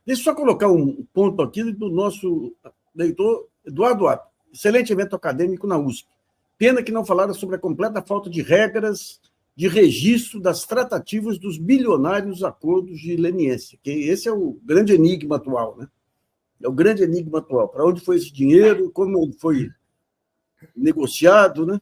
Deixa eu só colocar um ponto aqui do nosso leitor Eduardo Apio. Excelente evento acadêmico na USP. Pena que não falaram sobre a completa falta de regras de registro das tratativas dos bilionários acordos de leniência, que esse é o grande enigma atual, né? É o grande enigma atual. Para onde foi esse dinheiro, como ele foi negociado, né?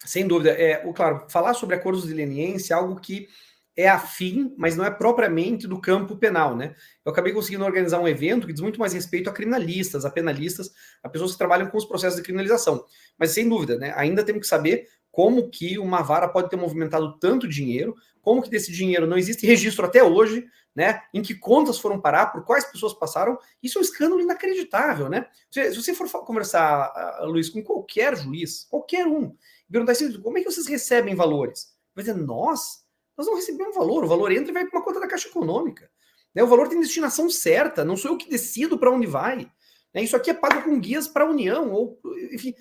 Sem dúvida. Claro, falar sobre acordos de leniência é algo que é afim, mas não é propriamente do campo penal, né? Eu acabei conseguindo organizar um evento que diz muito mais respeito a criminalistas, a penalistas, a pessoas que trabalham com os processos de criminalização. Mas, sem dúvida, né, ainda temos que saber como que uma vara pode ter movimentado tanto dinheiro, como que desse dinheiro não existe registro até hoje, né? Em que contas foram parar, por quais pessoas passaram. Isso é um escândalo inacreditável, né? Se você for conversar, Luiz, com qualquer juiz, qualquer um, e perguntar assim, como é que vocês recebem valores? Vai dizer, nós não recebemos valor, o valor entra e vai para uma conta da Caixa Econômica. Né? O valor tem destinação certa, não sou eu que decido para onde vai. Né? Isso aqui é pago com guias para a União, ou, enfim,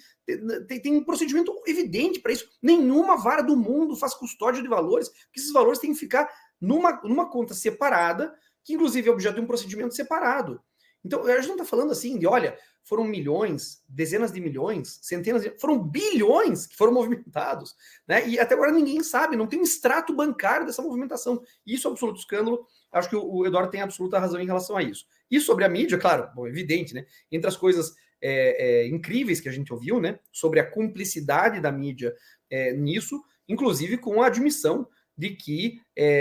tem um procedimento evidente para isso. Nenhuma vara do mundo faz custódia de valores, porque esses valores têm que ficar numa conta separada, que inclusive é objeto de um procedimento separado. Então, a gente não está falando assim de, olha, foram milhões, dezenas de milhões, centenas de... Foram bilhões que foram movimentados, né? E até agora ninguém sabe, não tem um extrato bancário dessa movimentação. Isso é um absoluto escândalo. Acho que o Eduardo tem absoluta razão em relação a isso. E sobre a mídia, claro, bom, evidente, né? Entre as coisas incríveis que a gente ouviu, né? Sobre a cumplicidade da mídia nisso, inclusive com a admissão de que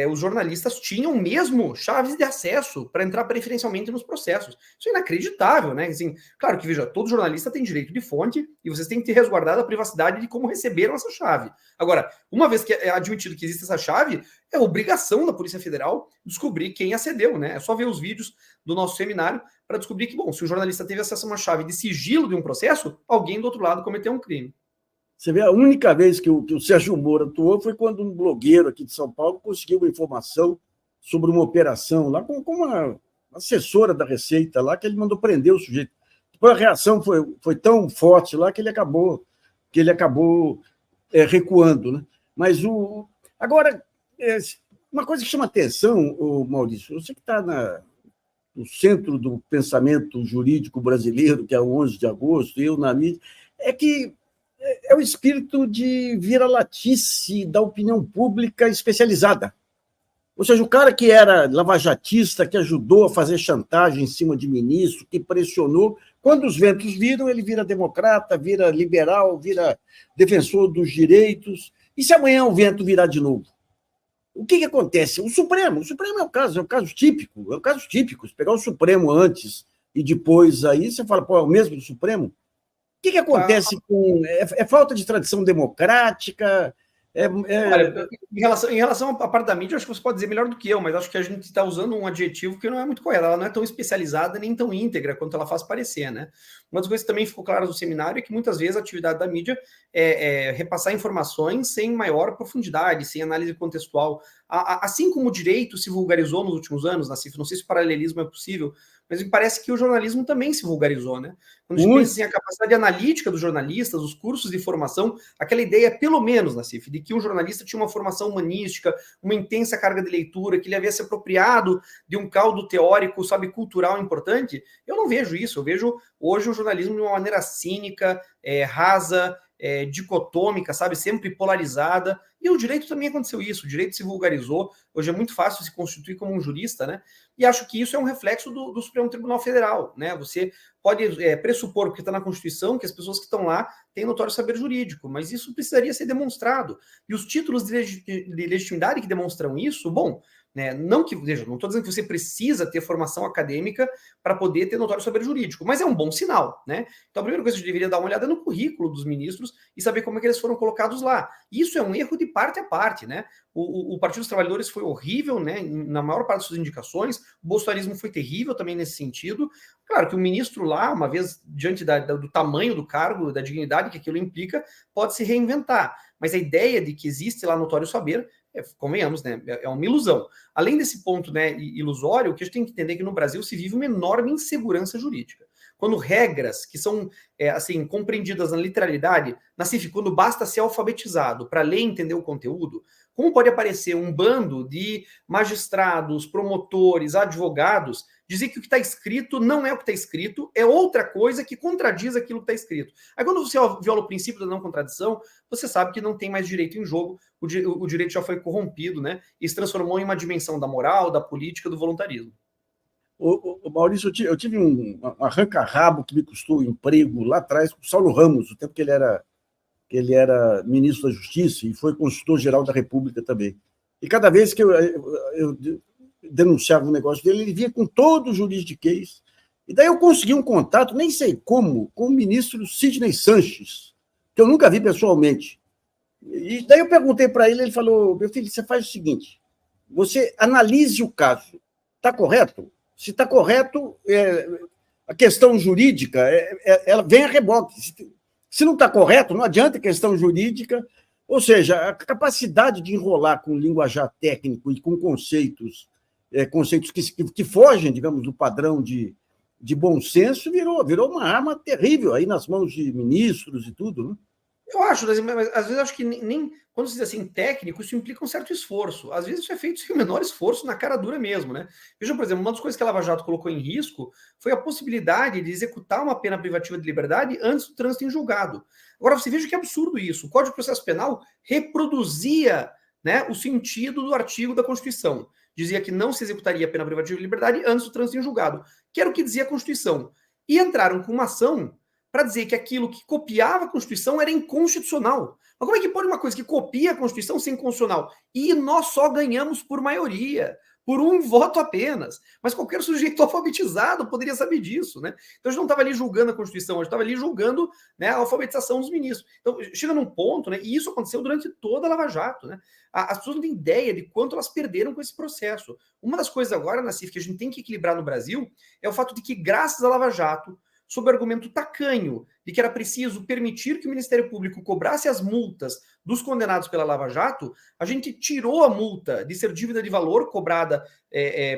os jornalistas tinham mesmo chaves de acesso para entrar preferencialmente nos processos. Isso é inacreditável, né? Assim, claro que, veja, todo jornalista tem direito de fonte e vocês têm que ter resguardado a privacidade de como receberam essa chave. Agora, uma vez que é admitido que existe essa chave, é obrigação da Polícia Federal descobrir quem acedeu, né? É só ver os vídeos do nosso seminário para descobrir que, bom, se o jornalista teve acesso a uma chave de sigilo de um processo, alguém do outro lado cometeu um crime. Você vê, a única vez que o Sérgio Moro atuou foi quando um blogueiro aqui de São Paulo conseguiu uma informação sobre uma operação lá com uma assessora da Receita lá, que ele mandou prender o sujeito. Depois a reação foi tão forte lá que ele acabou recuando, né? Mas agora, uma coisa que chama atenção, Maurício, você que está no centro do pensamento jurídico brasileiro, que é o 11 de agosto, eu na mídia, é que é o espírito de vira-latice da opinião pública especializada. Ou seja, o cara que era lavajatista, que ajudou a fazer chantagem em cima de ministro, que pressionou, quando os ventos viram, ele vira democrata, vira liberal, vira defensor dos direitos. E se amanhã o vento virar de novo? O que acontece? O Supremo é o caso típico. Se pegar o Supremo antes e depois aí, você fala, pô, é o mesmo do Supremo? O que acontece com... É falta de tradição democrática? Olha, em relação à parte da mídia, acho que você pode dizer melhor do que eu, mas acho que a gente está usando um adjetivo que não é muito correto. Ela não é tão especializada nem tão íntegra quanto ela faz parecer, né? Uma das coisas que também ficou clara no seminário é que muitas vezes a atividade da mídia é repassar informações sem maior profundidade, sem análise contextual. Assim como o direito se vulgarizou nos últimos anos, Nassif, não sei se o paralelismo é possível, mas me parece que o jornalismo também se vulgarizou, né? Quando a gente pensa assim, a capacidade analítica dos jornalistas, os cursos de formação, aquela ideia, pelo menos, Nassif, de que um jornalista tinha uma formação humanística, uma intensa carga de leitura, que ele havia se apropriado de um caldo teórico, sabe, cultural importante, eu não vejo isso. Eu vejo hoje o jornalismo de uma maneira cínica, rasa, dicotômica, sabe, sempre polarizada. E o direito também aconteceu isso, o direito se vulgarizou, hoje é muito fácil se constituir como um jurista, né? E acho que isso é um reflexo do Supremo Tribunal Federal, né? Você pode pressupor, porque está na Constituição, que as pessoas que estão lá têm notório saber jurídico, mas isso precisaria ser demonstrado. E os títulos de legitimidade que demonstram isso, bom, né, não estou dizendo que você precisa ter formação acadêmica para poder ter notório saber jurídico, mas é um bom sinal, né? Então a primeira coisa que a gente deveria dar uma olhada no currículo dos ministros e saber como é que eles foram colocados lá. Isso é um erro de parte a parte, né? O Partido dos Trabalhadores foi horrível, né, na maior parte das suas indicações, o bolsonarismo foi terrível também nesse sentido. Claro que o ministro lá, uma vez diante do tamanho do cargo, da dignidade que aquilo implica, pode se reinventar, mas a ideia de que existe lá notório saber, convenhamos, né, é uma ilusão. Além desse ponto, né, ilusório, o que a gente tem que entender é que no Brasil se vive uma enorme insegurança jurídica. quando regras que são assim compreendidas na literalidade, Nassif, quando basta ser alfabetizado para ler e entender o conteúdo, como pode aparecer um bando de magistrados, promotores, advogados, dizer que o que está escrito não é o que está escrito, é outra coisa que contradiz aquilo que está escrito. Aí quando você viola o princípio da não contradição, você sabe que não tem mais direito em jogo, o direito já foi corrompido, né? E se transformou em uma dimensão da moral, da política, do voluntarismo. Maurício, eu tive um arranca-rabo que me custou o emprego lá atrás com o Saulo Ramos, o tempo que ele era ministro da Justiça e foi consultor-geral da República também. E cada vez que eu denunciava um negócio dele, ele vinha com todo o juridiquês. E daí eu consegui um contato, nem sei como, com o ministro Sidney Sanches, que eu nunca vi pessoalmente. E daí eu perguntei para ele, ele falou, meu filho, você faz o seguinte, você analise o caso, está correto? Se está correto, a questão jurídica ela vem a reboque. Se não está correto, não adianta a questão jurídica, ou seja, a capacidade de enrolar com linguajar técnico e com conceitos que fogem, digamos, do padrão de bom senso, virou uma arma terrível aí nas mãos de ministros e tudo, né? Eu acho, mas às vezes eu acho que nem quando se diz assim técnico, isso implica um certo esforço. Às vezes isso é feito sem o menor esforço, na cara dura mesmo, né? Vejam, por exemplo, uma das coisas que a Lava Jato colocou em risco foi a possibilidade de executar uma pena privativa de liberdade antes do trânsito em julgado. Agora, você veja que absurdo isso. O Código de Processo Penal reproduzia, né, o sentido do artigo da Constituição. Dizia que não se executaria a pena privativa de liberdade antes do trânsito em julgado, que era o que dizia a Constituição. E entraram com uma ação para dizer que aquilo que copiava a Constituição era inconstitucional. Mas como é que pode uma coisa que copia a Constituição ser inconstitucional? E nós só ganhamos por maioria, por um voto apenas. Mas qualquer sujeito alfabetizado poderia saber disso, né? Então a gente não estava ali julgando a Constituição, a gente estava ali julgando, né, a alfabetização dos ministros. Então chega num ponto, né, e isso aconteceu durante toda a Lava Jato, né? As pessoas não têm ideia de quanto elas perderam com esse processo. Uma das coisas agora, Nassif, que a gente tem que equilibrar no Brasil é o fato de que, graças à Lava Jato, sob o argumento tacanho de que era preciso permitir que o Ministério Público cobrasse as multas dos condenados pela Lava Jato, a gente tirou a multa de ser dívida de valor cobrada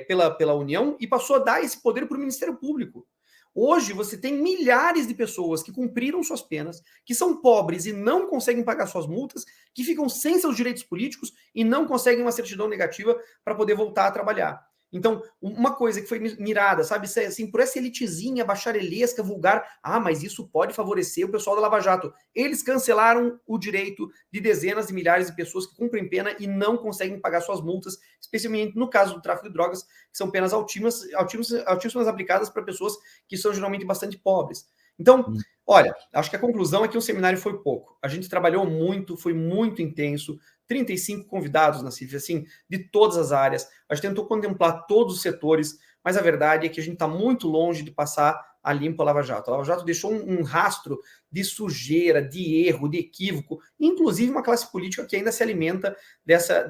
pela União e passou a dar esse poder para o Ministério Público. Hoje você tem milhares de pessoas que cumpriram suas penas, que são pobres e não conseguem pagar suas multas, que ficam sem seus direitos políticos e não conseguem uma certidão negativa para poder voltar a trabalhar. Então, uma coisa que foi mirada, sabe, assim, por essa elitezinha bacharelesca, vulgar, mas isso pode favorecer o pessoal da Lava Jato. Eles cancelaram o direito de dezenas de milhares de pessoas que cumprem pena e não conseguem pagar suas multas, especialmente no caso do tráfico de drogas, que são penas altíssimas aplicadas para pessoas que são geralmente bastante pobres. Então, olha, acho que a conclusão é que o seminário foi pouco. A gente trabalhou muito, foi muito intenso, 35 convidados, Nassif, assim, de todas as áreas. A gente tentou contemplar todos os setores, mas a verdade é que a gente está muito longe de passar a limpo a Lava Jato. A Lava Jato deixou um rastro de sujeira, de erro, de equívoco, inclusive uma classe política que ainda se alimenta dessa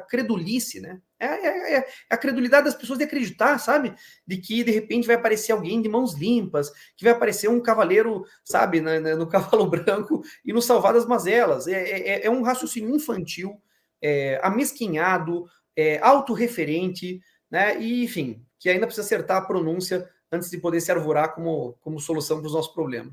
credulice, né? É a credulidade das pessoas de acreditar, sabe? De que, de repente, vai aparecer alguém de mãos limpas, que vai aparecer um cavaleiro, sabe, no cavalo branco e nos salvar das mazelas. É um raciocínio infantil, amesquinhado, autorreferente, né? E, enfim, que ainda precisa acertar a pronúncia antes de poder se arvorar como solução para os nossos problemas.